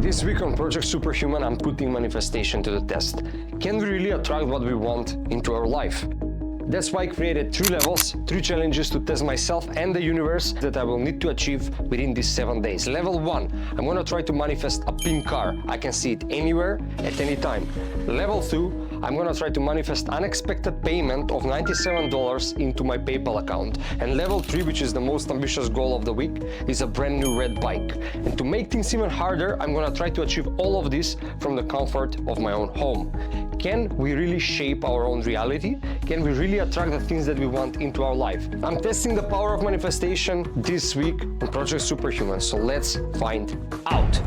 This week on Project Superhuman, I'm putting manifestation to the test. Can we really attract what we want into our life? That's why I created 3 levels, 3 challenges to test myself and the universe that I will need to achieve within these 7 days. Level 1, I'm gonna try to manifest a pink car. I can see it anywhere, at any time. Level 2, I'm gonna try to manifest unexpected payment of $97 into my PayPal account. And level 3, which is the most ambitious goal of the week, is a brand new red bike. And to make things even harder, I'm gonna try to achieve all of this from the comfort of my own home. Can we really shape our own reality? Can we really attract the things that we want into our life? I'm testing the power of manifestation this week on Project Superhuman, so let's find out.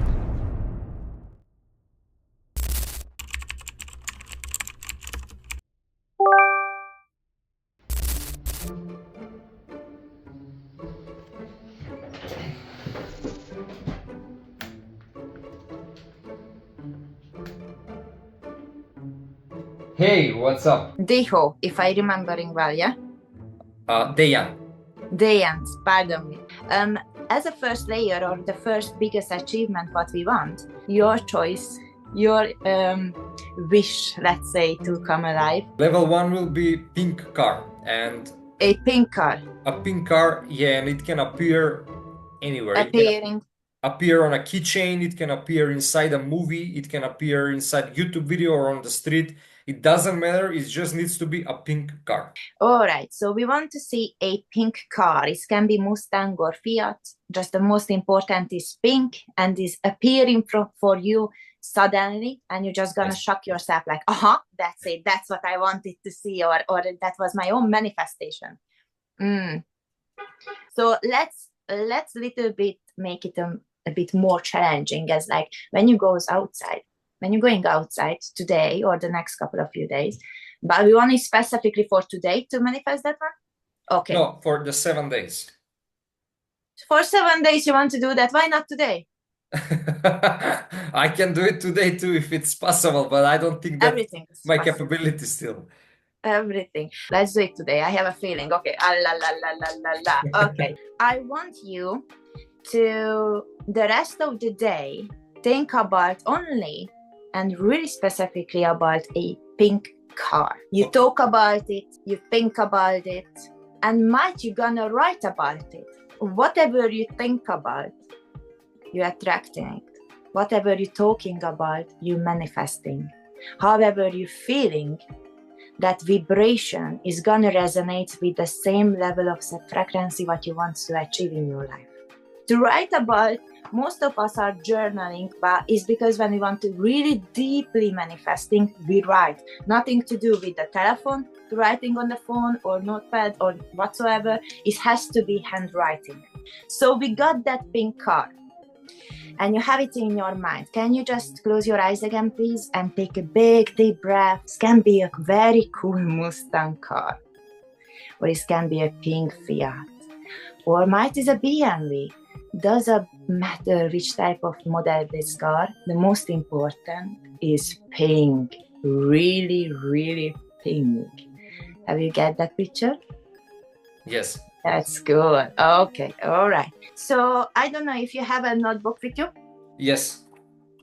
Hey, what's up? Deho, if I remembering well, yeah? Dejan. Dejan, pardon me. As a first layer or the first biggest achievement, what we want, your choice, your wish, let's say, to come alive. Level 1 will be pink car, and A pink car. a pink car, yeah, and it can appear anywhere. Appearing. It can appear on a keychain, it can appear inside a movie, it can appear inside YouTube video or on the street. It doesn't matter, it just needs to be a pink car. All right, so we want to see a pink car. It can be Mustang or Fiat. Just the most important is pink and is appearing for you suddenly, and you're just gonna shock yourself like, that's it, that's what I wanted to see, or that was my own manifestation. So let's little bit make it a bit more challenging, as like when you're going outside today or the next couple of few days, but we want it specifically for today to manifest that one? Okay. No, for the 7 days. For 7 days you want to do that, why not today? I can do it today too if it's possible, but I don't think that's Everything is my possible. capability still. Everything. Let's do it today. I have a feeling. Okay. Okay. I want you to, the rest of the day, think about only and really specifically about a pink car. You talk about it, you think about it, and you're gonna write about it. Whatever you think about, you're attracting it. Whatever you're talking about, you're manifesting. However you're feeling, that vibration is gonna resonate with the same level of frequency what you want to achieve in your life. To write about, most of us are journaling, but it's because when we want to really deeply manifesting, we write. Nothing to do with the telephone, writing on the phone or notepad or whatsoever. It has to be handwriting. So we got that pink car and you have it in your mind. Can you just close your eyes again, please, and take a big deep breath? It can be a very cool Mustang car, or it can be a pink Fiat, or might is a BMW. Doesn't matter which type of model this car. The most important is pink, really, really pink. Have you get that picture? Yes. That's good. Okay, all right. So I don't know if you have a notebook with you. Yes.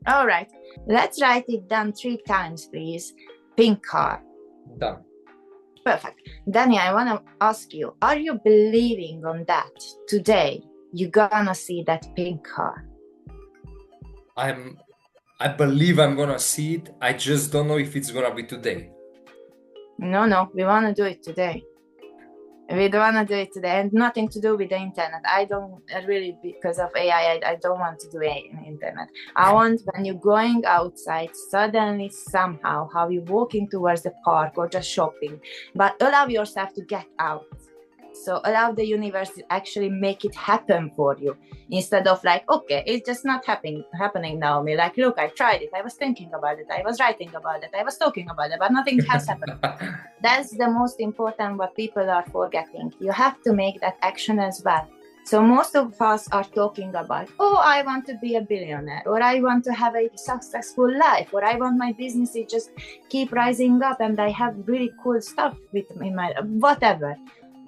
All right. Let's write it down 3 times, please. Pink car. Done. Perfect. Danny, I want to ask you, are you believing on that today? You're gonna see that pink car. I believe I'm gonna see it. I just don't know if it's gonna be today. No, we want to do it today. We don't want to do it today, and nothing to do with the internet. I don't really, because of AI, I don't want to do it in the internet. I want when you're going outside, suddenly, somehow, how you're walking towards the park or just shopping, but allow yourself to get out. So allow the universe to actually make it happen for you, instead of like, okay, it's just not happening now. Like, look, I tried it. I was thinking about it. I was writing about it. I was talking about it, but nothing has happened. That's the most important what people are forgetting. You have to make that action as well. So most of us are talking about, oh, I want to be a billionaire, or I want to have a successful life, or I want my business to just keep rising up and I have really cool stuff with me, whatever.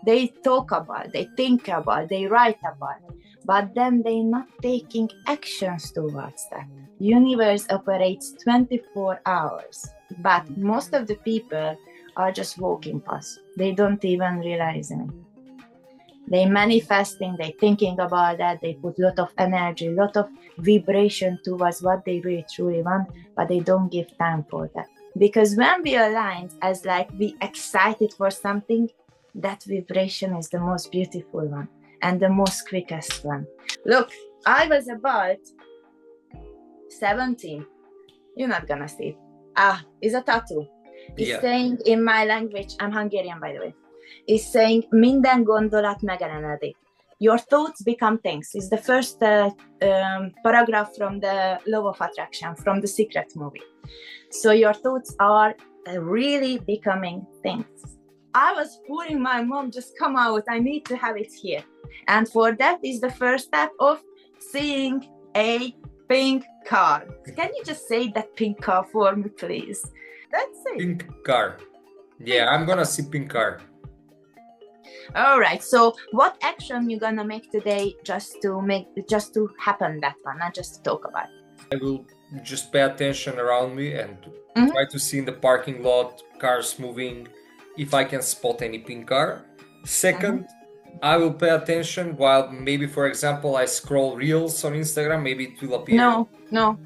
They talk about, they think about, they write about. but then they're not taking actions towards that. Universe operates 24 hours, but most of the people are just walking past. They don't even realize it. They manifesting, they thinking about that, they put a lot of energy, a lot of vibration towards what they really truly want, but they don't give time for that. Because when we align as like we excited for something, that vibration is the most beautiful one and the most quickest one. Look, I was about 17. You're not gonna see it. It's a tattoo. It's saying in my language, I'm Hungarian by the way. It's saying minden gondolat megjelenedik. Your thoughts become things. It's the first paragraph from the Law of Attraction, from the Secret movie. So your thoughts are really becoming things. I was pulling my mom, just come out, I need to have it here. And for that is the first step of seeing a pink car. Can you just say that pink car for me, please? That's it. Pink car. Yeah, I'm gonna see pink car. All right. So, what action you gonna make today just to happen that one, not just to talk about it? I will just pay attention around me and try to see in the parking lot cars moving. If I can spot any pink car. Second, I will pay attention while maybe, for example, I scroll reels on Instagram. Maybe it will appear. No.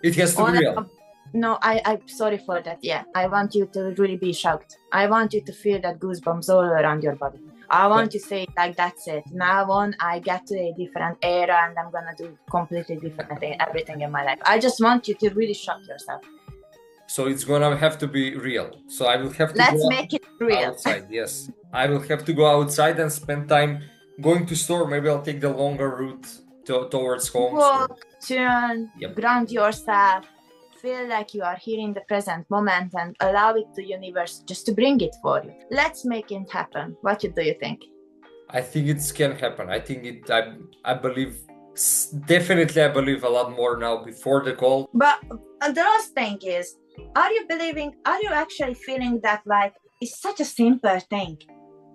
It has to be real. No, I'm sorry for that. Yeah, I want you to really be shocked. I want you to feel that goosebumps all around your body. I want to say like that's it. Now on, I get to a different era and I'm gonna do completely different everything in my life. I just want you to really shock yourself. So it's gonna have to be real. So I will have to Let's make it real. Outside, yes. I will have to go outside and spend time going to store. Maybe I'll take the longer route towards home. Walk, turn, ground yourself. Feel like you are here in the present moment and allow it to universe just to bring it for you. Let's make it happen. What do you think? I think it can happen. I think I believe, definitely I believe a lot more now before the call. But the last thing is, are you actually feeling that like it's such a simple thing?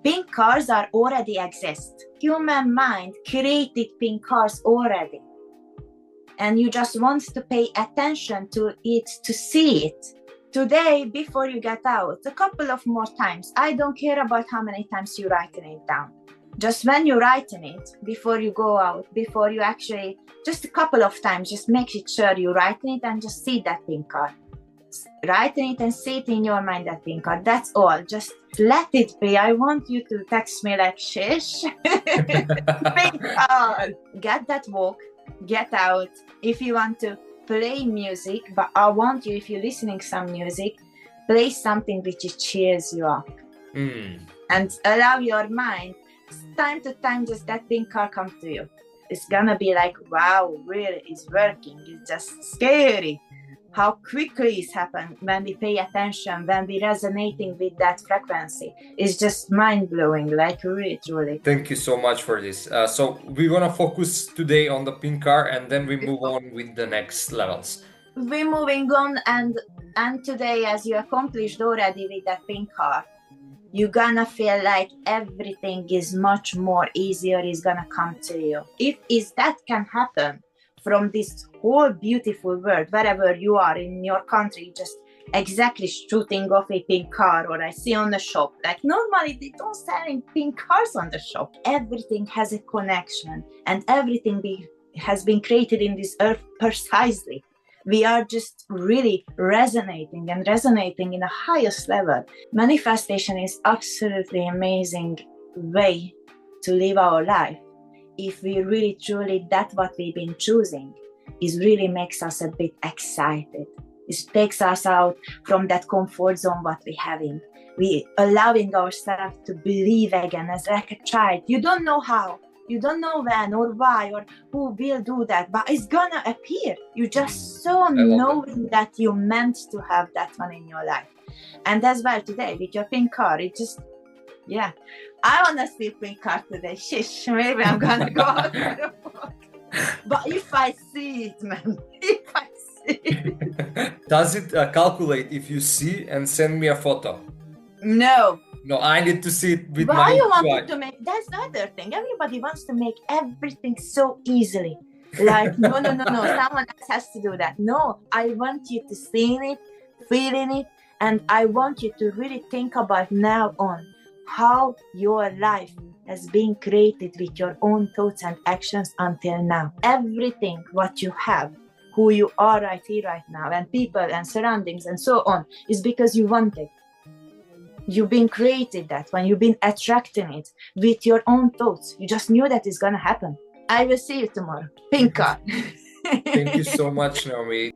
Pink cars are already exist. Human mind created pink cars already. And you just want to pay attention to it, to see it. Today, before you get out, a couple of more times. I don't care about how many times you write it down. Just when you write it, before you go out, before you actually, just a couple of times, just make sure you write it and just see that pink car. Write it and see it in your mind, that pink car. That's all. Just let it be. I want you to text me like, shish. Pink car. Get that walk. Get out. If you want to play music, but I want you, if you're listening some music, play something which cheers you up. And allow your mind, time to time, just that pink car come to you. It's gonna be like, wow, really, it's working. It's just scary how quickly it's happened when we pay attention, when we're resonating with that frequency. It's just mind-blowing, like really, truly. Thank you so much for this. So we want to focus today on the pink car and then we move on with the next levels. We're moving on and today, as you accomplished already with that pink car, you're gonna feel like everything is much more easier, is gonna come to you. If that can happen from this whole beautiful world, wherever you are in your country, just exactly shooting off a pink car, or I see on the shop, like normally they don't sell pink cars on the shop. Everything has a connection and everything has been created in this earth precisely. We are just really resonating in the highest level. Manifestation is absolutely amazing way to live our life. If we really truly, that's what we've been choosing, is really makes us a bit excited. It takes us out from that comfort zone what we're having. We allowing ourselves to believe again as like a child. You don't know how, you don't know when or why or who will do that, but it's gonna appear. You just so knowing that you meant to have that one in your life. And as well today with your pink car, it just, yeah. I want to see pink car today. Shish, maybe I'm gonna go out for a walk. But if I see it, man, if I see it. Does it calculate if you see and send me a photo? No, No, I need to see it with Why my you two wanted eyes. to make, that's the other thing. Everybody wants to make everything so easily. Like, no, no, no, no, someone else has to do that. No, I want you to see it, feeling it, and I want you to really think about now on how your life has been created with your own thoughts and actions until now. Everything what you have, who you are right here, right now, and people and surroundings and so on, is because you want it. You've been created that when you've been attracting it with your own thoughts. You just knew that it's gonna happen. I will see you tomorrow. Pink car. Thank you so much, Naomi.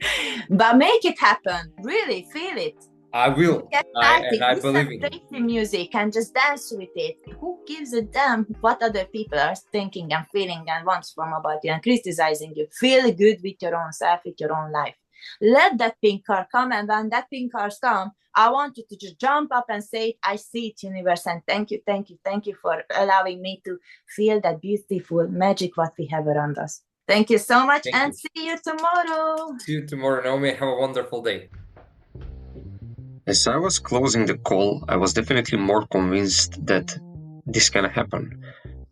But make it happen. Really feel it. I will. Get I started. believe in it. Listen to music and just dance with it. Who gives a damn what other people are thinking and feeling and wants from about you and criticizing you? Feel good with your own self, with your own life. Let that pink car come, and when that pink cars come, I want you to just jump up and say, I see it, universe, and thank you, thank you, thank you for allowing me to feel that beautiful magic what we have around us. Thank you so much, Thank and you. see you tomorrow. See you tomorrow, Naomi. Have a wonderful day. As I was closing the call, I was definitely more convinced that this can happen.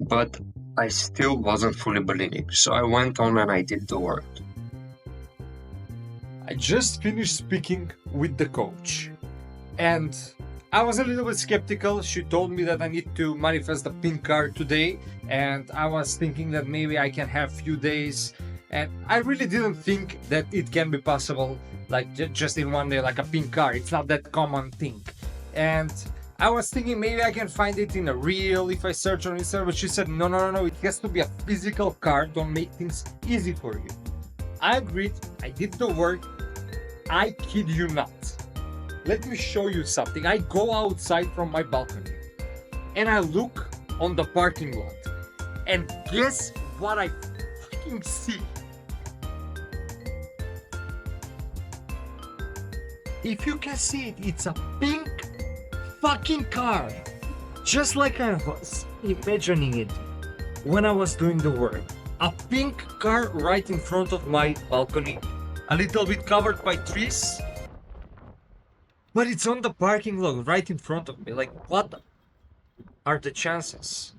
But I still wasn't fully believing, so I went on and I did the work. I just finished speaking with the coach, and I was a little bit skeptical. She told me that I need to manifest the pink car today, and I was thinking that maybe I can have few days, and I really didn't think that it can be possible, like just in one day, like a pink car. It's not that common thing. And I was thinking maybe I can find it in a reel if I search on Instagram, but she said no, it has to be a physical car. Don't make things easy for you. I agreed, I did the work. I kid you not. Let me show you something. I go outside from my balcony and I look on the parking lot, and guess what I fucking see? If you can see it, it's a pink fucking car. Just like I was imagining it when I was doing the work. A pink car right in front of my balcony. A little bit covered by trees. But it's on the parking lot right in front of me. Like, what are the chances?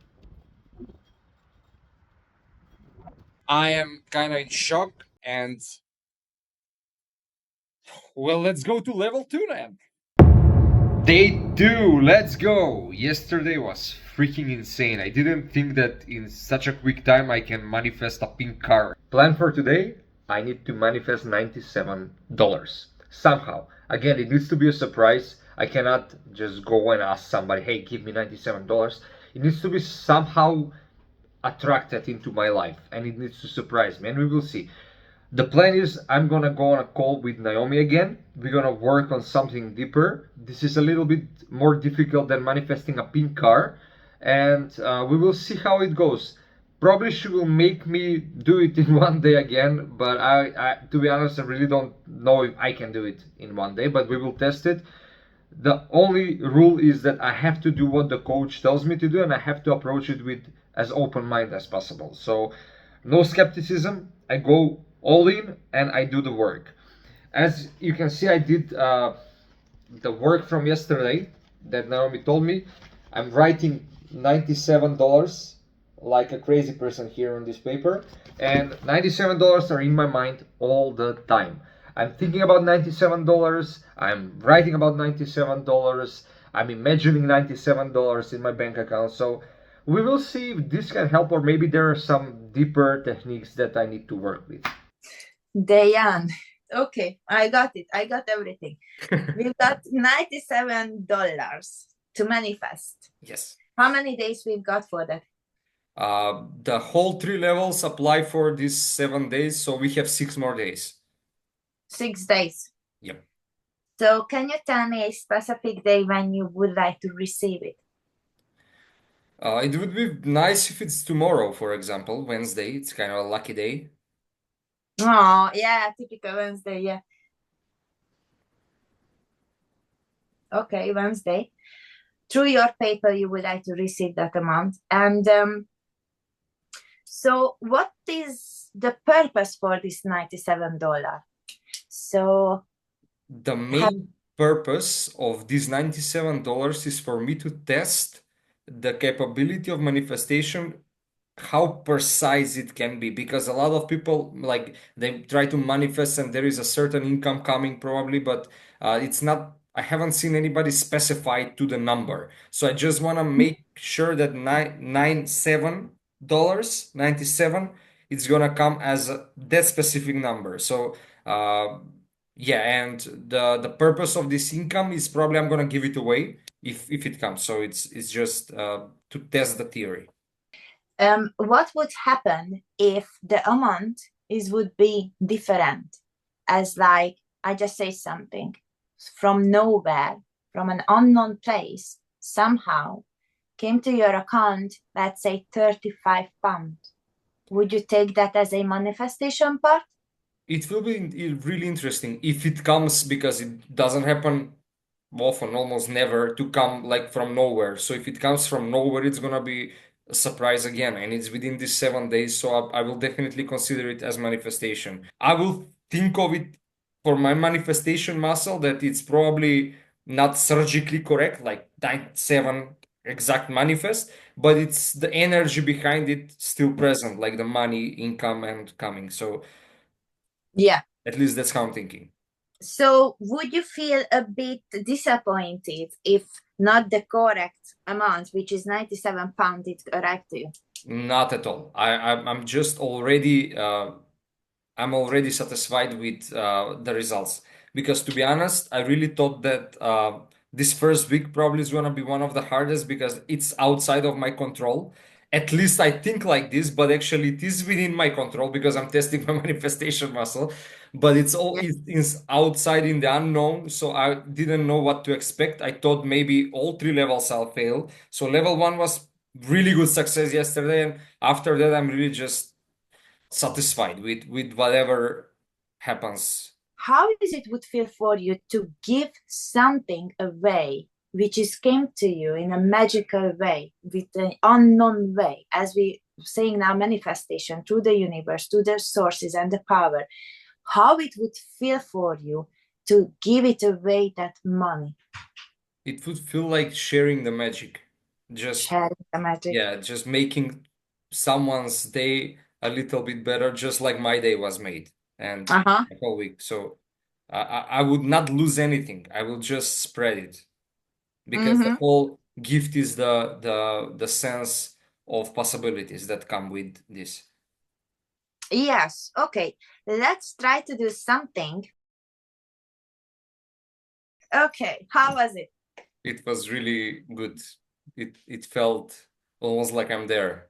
I am kind of in shock, and well, let's go to level 2 then. Day 2, let's go! Yesterday was freaking insane. I didn't think that in such a quick time I can manifest a pink car. Plan for today? I need to manifest $97. Somehow. Again, it needs to be a surprise. I cannot just go and ask somebody, hey, give me $97. It needs to be somehow attracted into my life, and it needs to surprise me, and we will see. The plan is I'm gonna go on a call with Naomi again. We're gonna work on something deeper. This is a little bit more difficult than manifesting a pink car, and we will see how it goes. Probably she will make me do it in one day again, but I to be honest, I really don't know if I can do it in one day, but we will test it. The only rule is that I have to do what the coach tells me to do, and I have to approach it with as open mind as possible. So no skepticism. I go all in and I do the work. As you can see, I did the work from yesterday that Naomi told me. I'm writing $97 like a crazy person here on this paper, and $97 are in my mind all the time. I'm thinking about $97, I'm writing about $97, I'm imagining $97 in my bank account. So we will see if this can help, or maybe there are some deeper techniques that I need to work with. Dayan, okay, I got it. I got everything. We've got $97 to manifest. Yes. How many days we've got for that? The whole 3 levels apply for these 7 days, so we have 6 more days. 6 days. Yep. So can you tell me a specific day when you would like to receive it? It would be nice if it's tomorrow, for example, Wednesday. It's kind of a lucky day. Oh, yeah, typical Wednesday, yeah. Okay, Wednesday. Through your paper, you would like to receive that amount. And so what is the purpose for this $97? So The main purpose of this $97 is for me to test the capability of manifestation, how precise it can be, because a lot of people, like, they try to manifest and there is a certain income coming probably, but it's not, I haven't seen anybody specify to the number. So I just want to make sure that $97 it's gonna come as that specific number. So yeah, and the purpose of this income is probably I'm gonna give it away if it comes. So it's just to test the theory. What would happen if the amount would be different? As like, I just say something from nowhere, from an unknown place, somehow came to your account, let's say £35. Would you take that as a manifestation part? It will be really interesting if it comes, because it doesn't happen often, almost never, to come like from nowhere. So if it comes from nowhere, it's gonna be a surprise again, and it's within these 7 days. So I will definitely consider it as manifestation. I will think of it for my manifestation muscle that it's probably not surgically correct, like 97 exact manifest, but it's the energy behind it still present, like the money, income, and coming. So yeah, at least that's how I'm thinking. So would you feel a bit disappointed if not the correct amount, which is £97, is correct to you? Not at all. I'm just already I'm already satisfied with the results, because to be honest, I really thought that this first week probably is gonna be one of the hardest because it's outside of my control. At least I think like this, but actually it is within my control because I'm testing my manifestation muscle. But it's outside in the unknown, so I didn't know what to expect. I thought maybe all 3 levels I'll fail. So level 1 was really good success yesterday, and after that I'm really just satisfied with whatever happens. How is it would feel for you to give something away which is came to you in a magical way, with an unknown way, as we saying now, manifestation through the universe, to the sources and the power? How it would feel for you to give it away, that money? It would feel like sharing the magic. Just Sharing the magic. Yeah, just making someone's day a little bit better, just like my day was made, and the whole week. So I would not lose anything. I will just spread it, because the whole gift is the sense of possibilities that come with this. Yes, okay. Let's try to do something. Okay, how was it? It was really good. It felt almost like I'm there.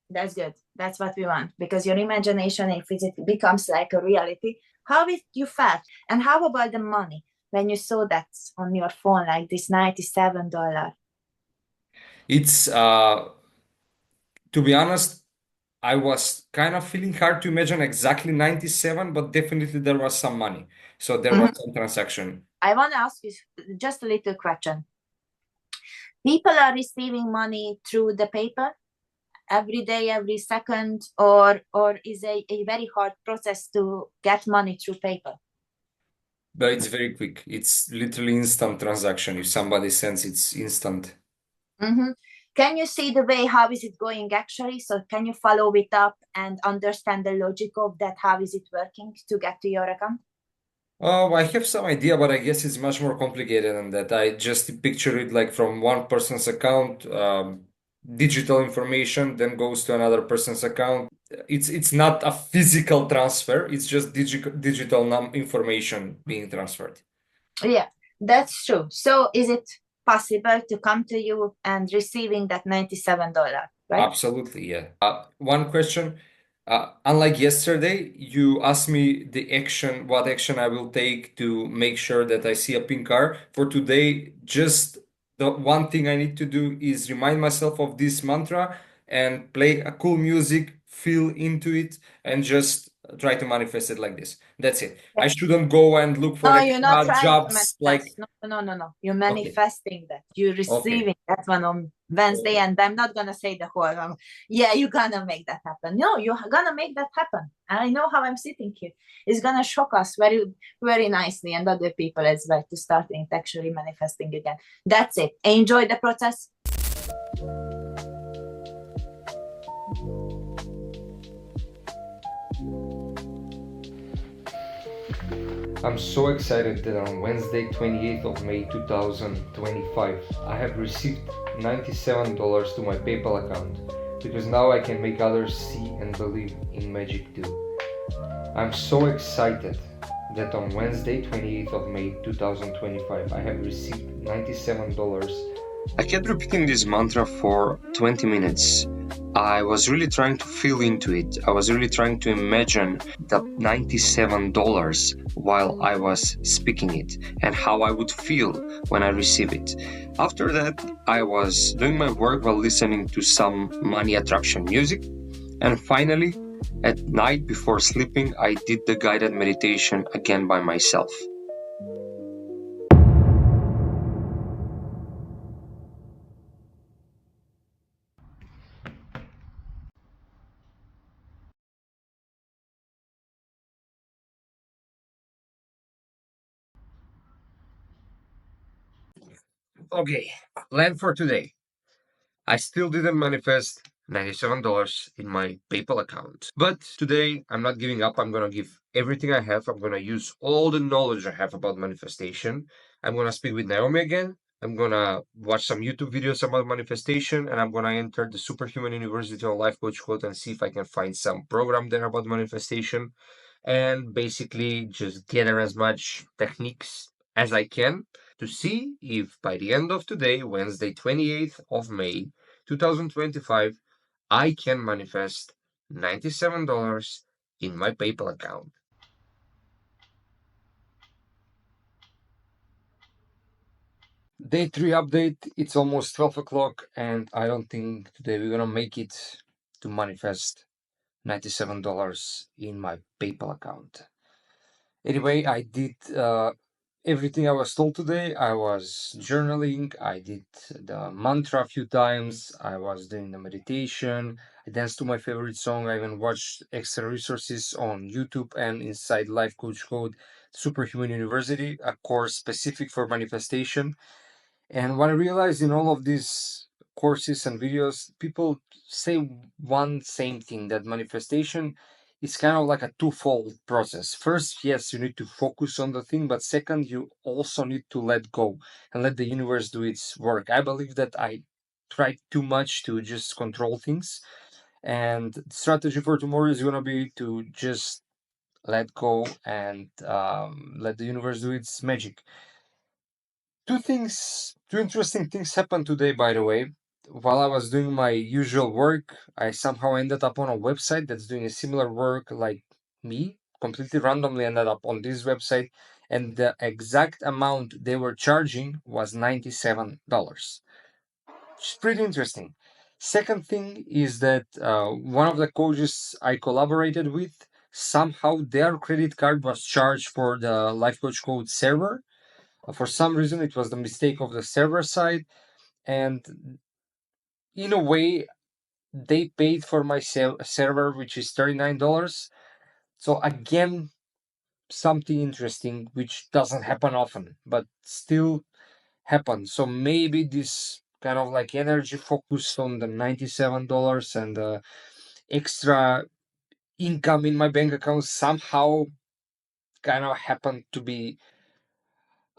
That's good. That's what we want, because your imagination, if it becomes like a reality, how it you felt. And how about the money when you saw that on your phone, like this $97? It's to be honest, I was kind of feeling hard to imagine exactly 97, but definitely there was some money. So there was some transaction. I want to ask you just a little question. People are receiving money through the paper every day, every second, or is a very hard process to get money through paper? But it's very quick. It's literally instant transaction. If somebody sends, it's instant. Can you see the way how is it going actually? So can you follow it up and understand the logic of that? How is it working to get to your account? Oh, I have some idea, but I guess it's much more complicated than that. I just picture it like from one person's account, digital information then goes to another person's account. It's not a physical transfer. It's just digital information being transferred. Yeah, that's true. So is it possible to come to you and receiving that $97, right? Absolutely, yeah. One question. Unlike yesterday, you asked me what action I will take to make sure that I see a pink car. For today, just the one thing I need to do is remind myself of this mantra and play a cool music, feel into it, and just try to manifest it like this. That's it. I shouldn't go and look for No, you're not extra trying to jobs like. manifest. No. You're manifesting that. You're Okay. receiving that one on Wednesday, and I'm not gonna say the whole yeah, you're gonna make that happen. No, you're gonna make that happen. And I know how I'm sitting here. It's gonna shock us very, very nicely, and other people as well, to starting actually manifesting again. That's it. Enjoy the process. I'm so excited that on Wednesday, 28th of May 2025, I have received $97 to my PayPal account, because now I can make others see and believe in magic too. I'm so excited that on Wednesday, 28th of May 2025, I have received $97. I kept repeating this mantra for 20 minutes. I was really trying to feel into it. I was really trying to imagine that $97 while I was speaking it and how I would feel when I receive it. After that, I was doing my work while listening to some money attraction music. And finally, at night before sleeping, I did the guided meditation again by myself. Okay, plan for today. I still didn't manifest $97 in my PayPal account. But today, I'm not giving up. I'm going to give everything I have. I'm going to use all the knowledge I have about manifestation. I'm going to speak with Naomi again. I'm going to watch some YouTube videos about manifestation. And I'm going to enter the Superhuman University of Life Coach Code and see if I can find some program there about manifestation. And basically just gather as much techniques as I can to see if by the end of today, Wednesday, 28th of May, 2025, I can manifest $97 in my PayPal account. Day 3 update, it's almost 12 o'clock, and I don't think today we're gonna make it to manifest $97 in my PayPal account. Anyway, I did everything I was told today. I was journaling, I did the mantra a few times, I was doing the meditation, I danced to my favorite song, I even watched extra resources on YouTube and inside Life Coach Code Superhuman University, a course specific for manifestation. And what I realized in all of these courses and videos, people say one same thing, that manifestation is kind of like a twofold process. First, yes, you need to focus on the thing, but second, you also need to let go and let the universe do its work. I believe that I tried too much to just control things, and the strategy for tomorrow is going to be to just let go and let the universe do its magic. Two interesting things happened today, by the way. While I was doing my usual work, I somehow ended up on a website that's doing a similar work like me, completely randomly ended up on this website, and the exact amount they were charging was $97. Which is pretty interesting. Second thing is that one of the coaches I collaborated with, somehow their credit card was charged for the Life Coach Code server. For some reason, it was the mistake of the server side, and in a way, they paid for my server, which is $39. So again, something interesting, which doesn't happen often, but still happens. So maybe this kind of like energy focused on the $97 and the extra income in my bank account somehow kind of happened to be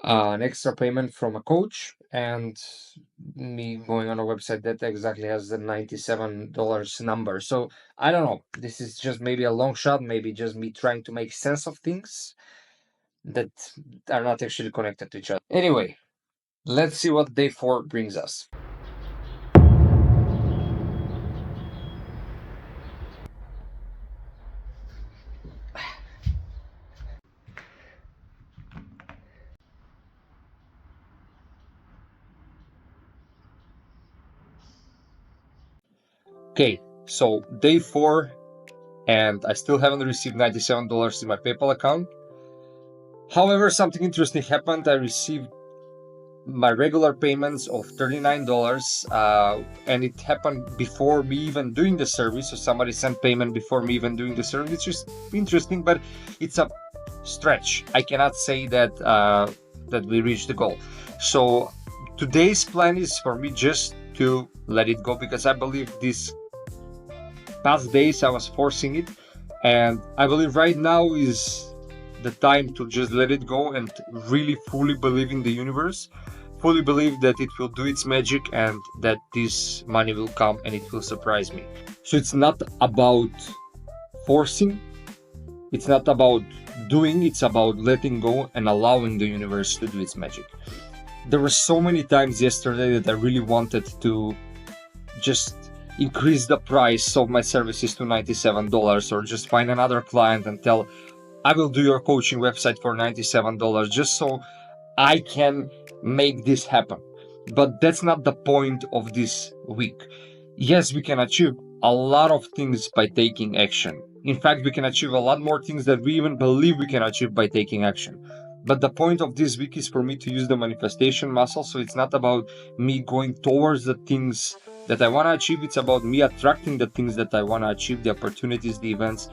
an extra payment from a coach, and me going on a website that exactly has the $97 number. So I don't know. This is just maybe a long shot, maybe just me trying to make sense of things that are not actually connected to each other. Anyway, let's see what day 4 brings us. Okay, so day 4 and I still haven't received $97 in my PayPal account. However, something interesting happened. I received my regular payments of $39, and it happened before me even doing the service. So somebody sent payment before me even doing the service, which is interesting, but it's a stretch. I cannot say that that we reached the goal. So today's plan is for me just to let it go, because I believe these past days I was forcing it, and I believe right now is the time to just let it go and really fully believe in the universe, fully believe that it will do its magic and that this money will come and it will surprise me. So it's not about forcing, it's not about doing, it's about letting go and allowing the universe to do its magic. There were so many times yesterday that I really wanted to just increase the price of my services to $97, or just find another client and tell, I will do your coaching website for $97 just so I can make this happen. But that's not the point of this week. Yes, we can achieve a lot of things by taking action. In fact, we can achieve a lot more things that we even believe we can achieve by taking action. But the point of this week is for me to use the manifestation muscle. So it's not about me going towards the things that I want to achieve. It's about me attracting the things that I want to achieve, the opportunities, the events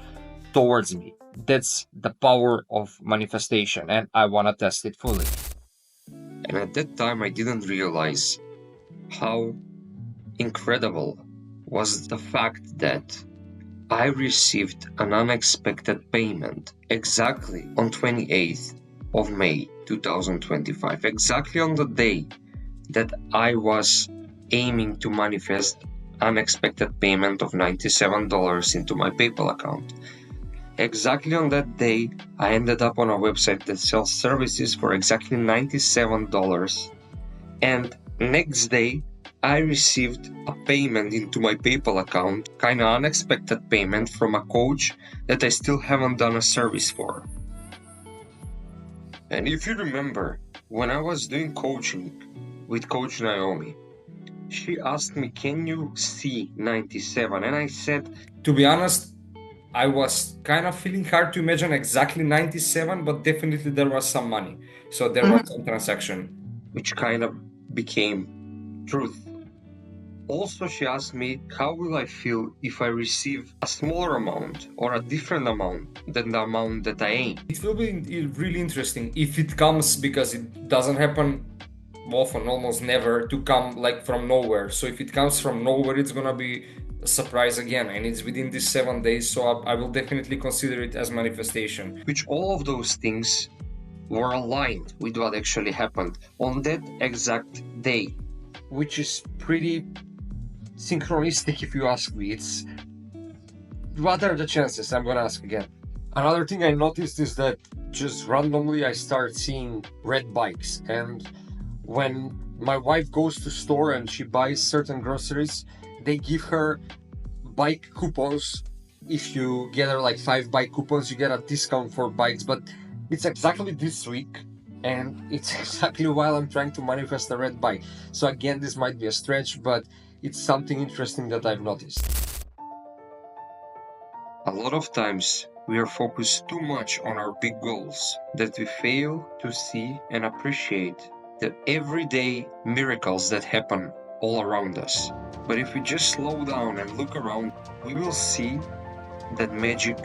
towards me. That's the power of manifestation, and I want to test it fully. And at that time, I didn't realize how incredible was the fact that I received an unexpected payment exactly on 28th of May 2025, exactly on the day that I was aiming to manifest unexpected payment of $97 into my PayPal account. Exactly on that day, I ended up on a website that sells services for exactly $97, and next day I received a payment into my PayPal account, kinda unexpected payment from a coach that I still haven't done a service for. And if you remember, when I was doing coaching with Coach NAOMI, she asked me, can you see 97? And I said, to be honest, I was kind of feeling hard to imagine exactly 97, but definitely there was some money. So there was some transaction. Which kind of became truth. Also, she asked me, how will I feel if I receive a smaller amount or a different amount than the amount that I aim? It will be really interesting if it comes, because it doesn't happen often, almost never, to come like from nowhere. So if it comes from nowhere, it's gonna be a surprise again, and it's within these 7 days, so I will definitely consider it as manifestation. Which all of those things were aligned with what actually happened on that exact day. Which is pretty synchronistic if you ask me. It's, what are the chances? I'm gonna ask again. Another thing I noticed is that just randomly I start seeing red bikes, and when my wife goes to store and she buys certain groceries, they give her bike coupons. If you get her like 5 bike coupons, you get a discount for bikes. But it's exactly this week, and it's exactly while I'm trying to manifest a red bike. So again, this might be a stretch, but it's something interesting that I've noticed. A lot of times we are focused too much on our big goals that we fail to see and appreciate the everyday miracles that happen all around us. But if we just slow down and look around, we will see that magic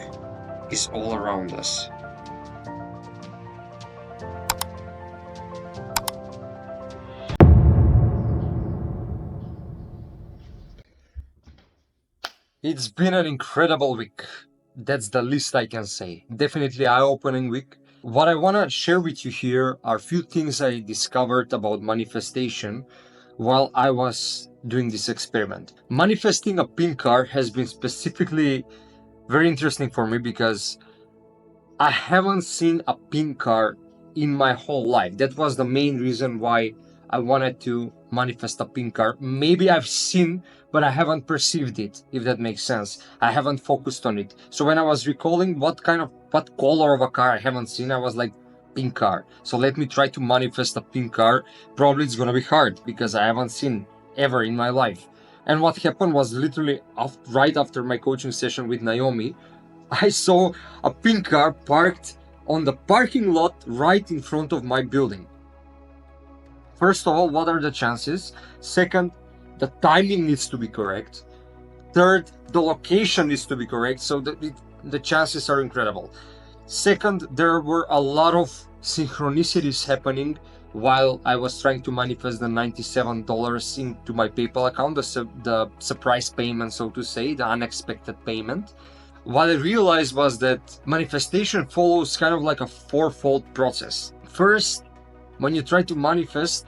is all around us. It's been an incredible week. That's the least I can say. Definitely eye-opening week. What I want to share with you here are a few things I discovered about manifestation while I was doing this experiment. Manifesting a pink car has been specifically very interesting for me because I haven't seen a pink car in my whole life. That was the main reason why I wanted to manifest a pink car. Maybe I've seen, but I haven't perceived it, if that makes sense. I haven't focused on it. So when I was recalling what color of a car I haven't seen, I was like, pink car. So let me try to manifest a pink car. Probably it's gonna be hard because I haven't seen ever in my life. And what happened was literally right after my coaching session with NAOMI, I saw a pink car parked on the parking lot right in front of my building. First of all, what are the chances? Second, the timing needs to be correct. Third, the location needs to be correct, so the chances are incredible. Second, there were a lot of synchronicities happening while I was trying to manifest the $97 into my PayPal account, the surprise payment, so to say, the unexpected payment. What I realized was that manifestation follows kind of like a fourfold process. First, when you try to manifest,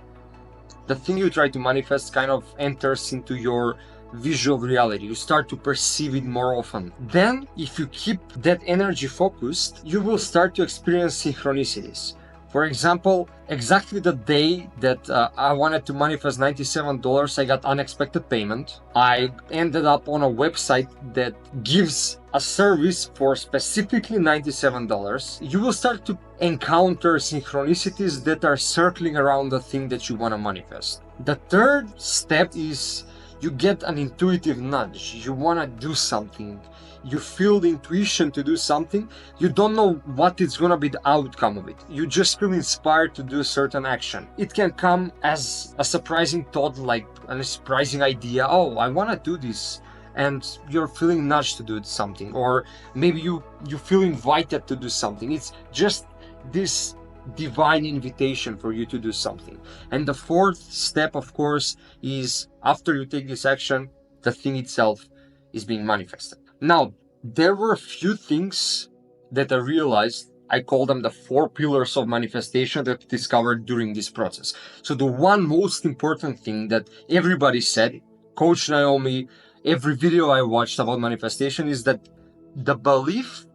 the thing you try to manifest kind of enters into your visual reality. You start to perceive it more often. Then, if you keep that energy focused, you will start to experience synchronicities. For example, exactly the day that I wanted to manifest $97, I got unexpected payment. I ended up on a website that gives a service for specifically $97. You will start to encounter synchronicities that are circling around the thing that you want to manifest. The third step is you get an intuitive nudge. You want to do something. You feel the intuition to do something. You don't know what is going to be the outcome of it. You just feel inspired to do a certain action. It can come as a surprising thought, like a surprising idea. Oh, I want to do this. And you're feeling nudged to do something. Or maybe you feel invited to do something. It's just this divine invitation for you to do something. And the fourth step, of course, is after you take this action, the thing itself is being manifested. Now, there were a few things that I realized. I call them the 4 pillars of manifestation that I discovered during this process. So the one most important thing that everybody said, Coach NAOMI, every video I watched about manifestation, is that the belief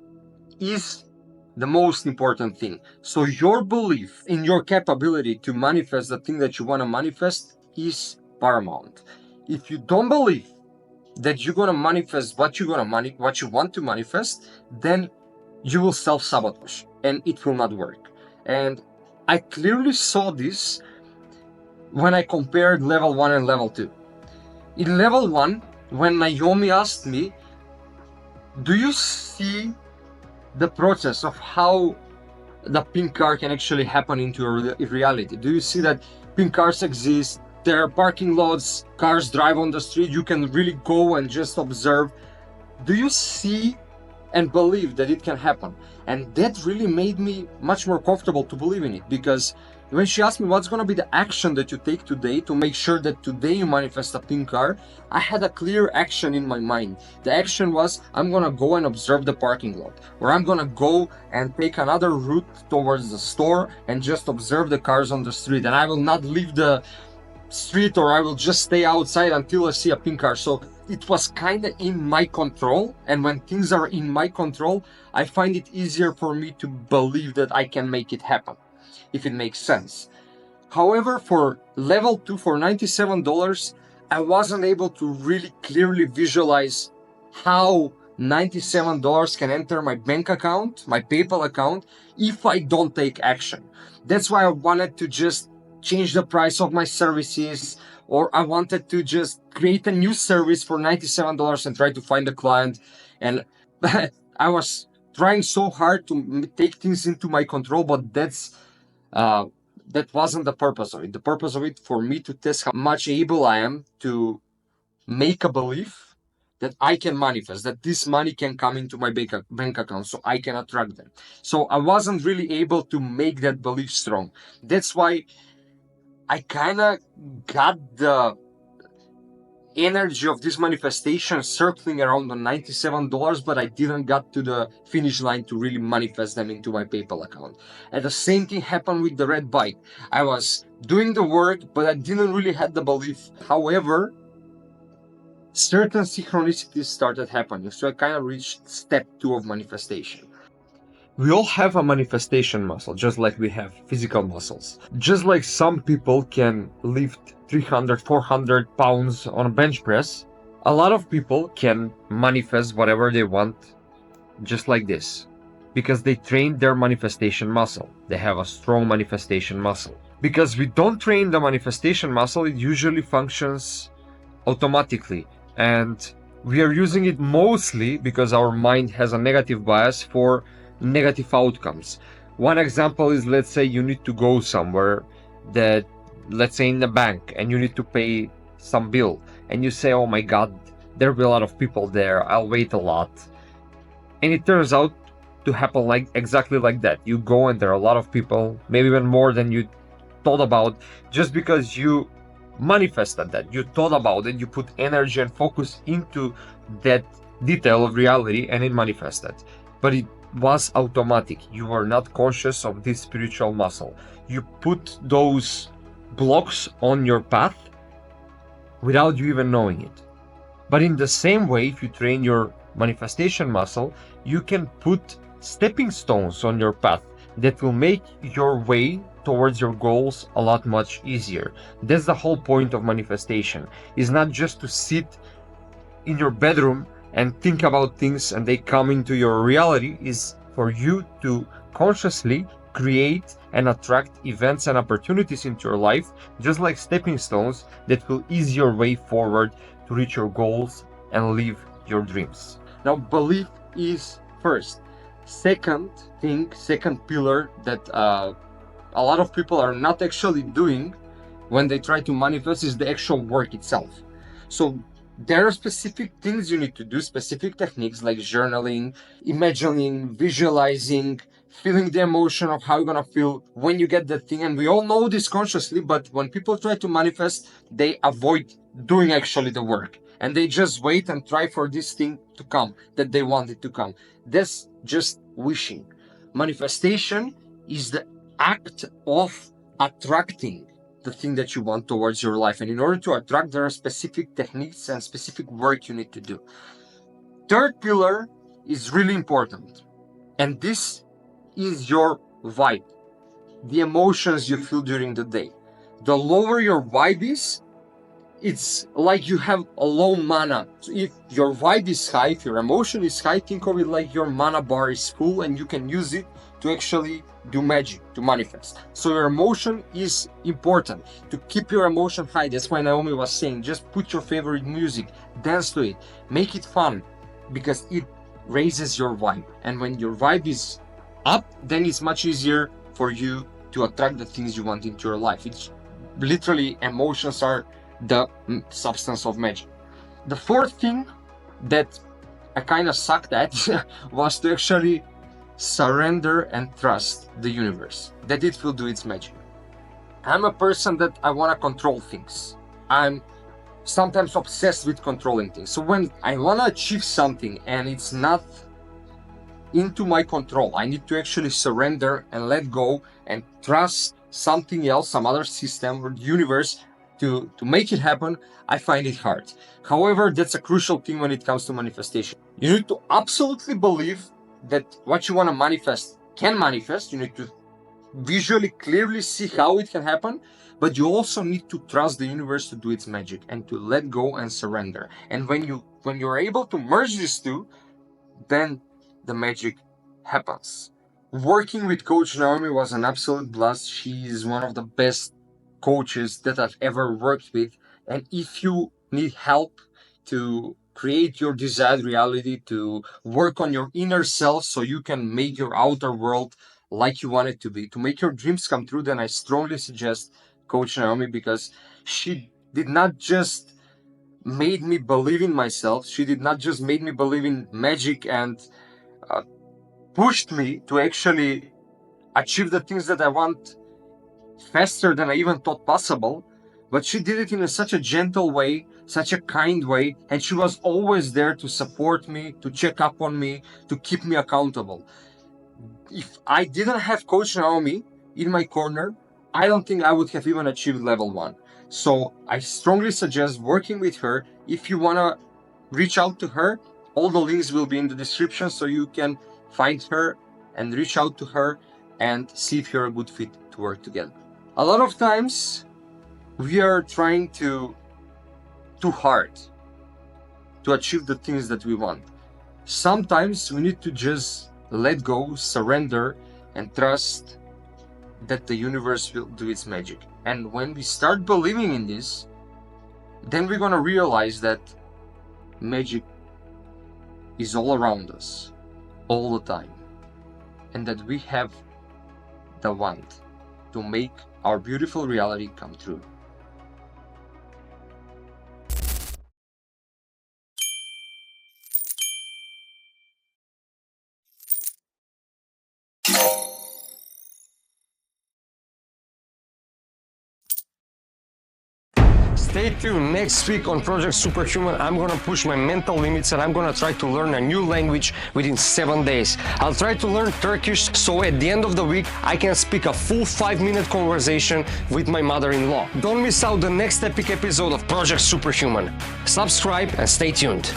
is the most important thing. So your belief in your capability to manifest the thing that you want to manifest is paramount. If you don't believe that you're going to manifest what you want to manifest, then you will self-sabotage and it will not work. And I clearly saw this when I compared level 1 and level 2. In level 1, when NAOMI asked me, do you see the process of how the pink car can actually happen into a reality? Do you see that pink cars exist? There are parking lots, cars drive on the street, you can really go and just observe. Do you see and believe that it can happen? And that really made me much more comfortable to believe in it, because when she asked me what's going to be the action that you take today to make sure that today you manifest a pink car, I had a clear action in my mind. The action was, I'm going to go and observe the parking lot, or I'm going to go and take another route towards the store and just observe the cars on the street, and I will not leave the street, or I will just stay outside until I see a pink car. So it was kind of in my control, and when things are in my control, I find it easier for me to believe that I can make it happen, if it makes sense. However, for level 2, for $97, I wasn't able to really clearly visualize how $97 can enter my bank account, my PayPal account, if I don't take action. That's why I wanted to just change the price of my services, or I wanted to just create a new service for $97 and try to find a client. And I was trying so hard to take things into my control, but that wasn't the purpose of it. The purpose of it for me to test how much able I am to make a belief that I can manifest, that this money can come into my bank account so I can attract them. So I wasn't really able to make that belief strong. That's why I kind of got the energy of this manifestation circling around the $97, but I didn't get to the finish line to really manifest them into my PayPal account. And the same thing happened with the red bike. I was doing the work, but I didn't really have the belief. However, certain synchronicities started happening, so I kind of reached step 2 of manifestation. We all have a manifestation muscle, just like we have physical muscles. Just like some people can lift 300, 400 pounds on a bench press, a lot of people can manifest whatever they want just like this, because they train their manifestation muscle. They have a strong manifestation muscle. Because we don't train the manifestation muscle, it usually functions automatically, and we are using it mostly because our mind has a negative bias for negative outcomes. One example is, let's say you need to go somewhere, that, let's say in the bank, and you need to pay some bill, and you say, oh my god, there'll be a lot of people there, I'll wait a lot. And it turns out to happen like exactly like that. You go and there are a lot of people, maybe even more than you thought about, just because you manifested that, you thought about it, you put energy and focus into that detail of reality, and it manifested. But it was automatic. You were not conscious of this spiritual muscle. You put those blocks on your path without you even knowing it. But in the same way, if you train your manifestation muscle, you can put stepping stones on your path that will make your way towards your goals a lot much easier. That's the whole point of manifestation, is not just to sit in your bedroom and think about things and they come into your reality, is for you to consciously create and attract events and opportunities into your life, just like stepping stones that will ease your way forward to reach your goals and live your dreams. Now, belief is first. Second pillar that a lot of people are not actually doing when they try to manifest is the actual work itself. So there are specific things you need to do, specific techniques like journaling, imagining, visualizing, feeling the emotion of how you're gonna feel when you get that thing. And we all know this consciously, but when people try to manifest, they avoid doing actually the work. And they just wait and try for this thing to come that they want it to come. That's just wishing. Manifestation is the act of attracting the thing that you want towards your life. And in order to attract, there are specific techniques and specific work you need to do. Third pillar is really important. And this is your vibe, the emotions you feel during the day. The lower your vibe is, it's like you have a low mana. So if your vibe is high, if your emotion is high, think of it like your mana bar is full and you can use it to actually do magic, to manifest. So your emotion is important, to keep your emotion high. That's why Naomi was saying, just put your favorite music, dance to it, make it fun, because it raises your vibe. And when your vibe is up, then it's much easier for you to attract the things you want into your life. It's literally, emotions are the substance of magic. The fourth thing that I kind of sucked at was to actually surrender and trust the universe, that it will do its magic. I'm a person that I want to control things. I'm sometimes obsessed with controlling things. So when I want to achieve something and it's not into my control, I need to actually surrender and let go and trust something else, some other system or the universe to make it happen. I find it hard. However, that's a crucial thing when it comes to manifestation. You need to absolutely believe that what you want to manifest can manifest. You need to visually clearly see how it can happen, but you also need to trust the universe to do its magic and to let go and surrender. And when you're able to merge these two, then the magic happens. Working with Coach Naomi was an absolute blast. She is one of the best coaches that I've ever worked with. And if you need help to create your desired reality, to work on your inner self so you can make your outer world like you want it to be, to make your dreams come true, then I strongly suggest Coach Naomi, because she did not just made me believe in myself, she did not just made me believe in magic and pushed me to actually achieve the things that I want faster than I even thought possible, but she did it in such a gentle way, such a kind way, and she was always there to support me, to check up on me, to keep me accountable. If I didn't have Coach Naomi in my corner, I don't think I would have even achieved level 1. So I strongly suggest working with her. If you want to reach out to her, all the links will be in the description so you can find her and reach out to her and see if you're a good fit to work together. A lot of times we are trying too hard to achieve the things that we want. Sometimes we need to just let go, surrender, and trust that the universe will do its magic. And when we start believing in this, then we're gonna realize that magic is all around us, all the time, and that we have the want to make our beautiful reality come true. Stay tuned. Next week on Project Superhuman, I'm gonna push my mental limits and I'm gonna try to learn a new language within 7 days. I'll try to learn Turkish so at the end of the week I can speak a full 5-minute conversation with my mother-in-law. Don't miss out the next epic episode of Project Superhuman. Subscribe and stay tuned.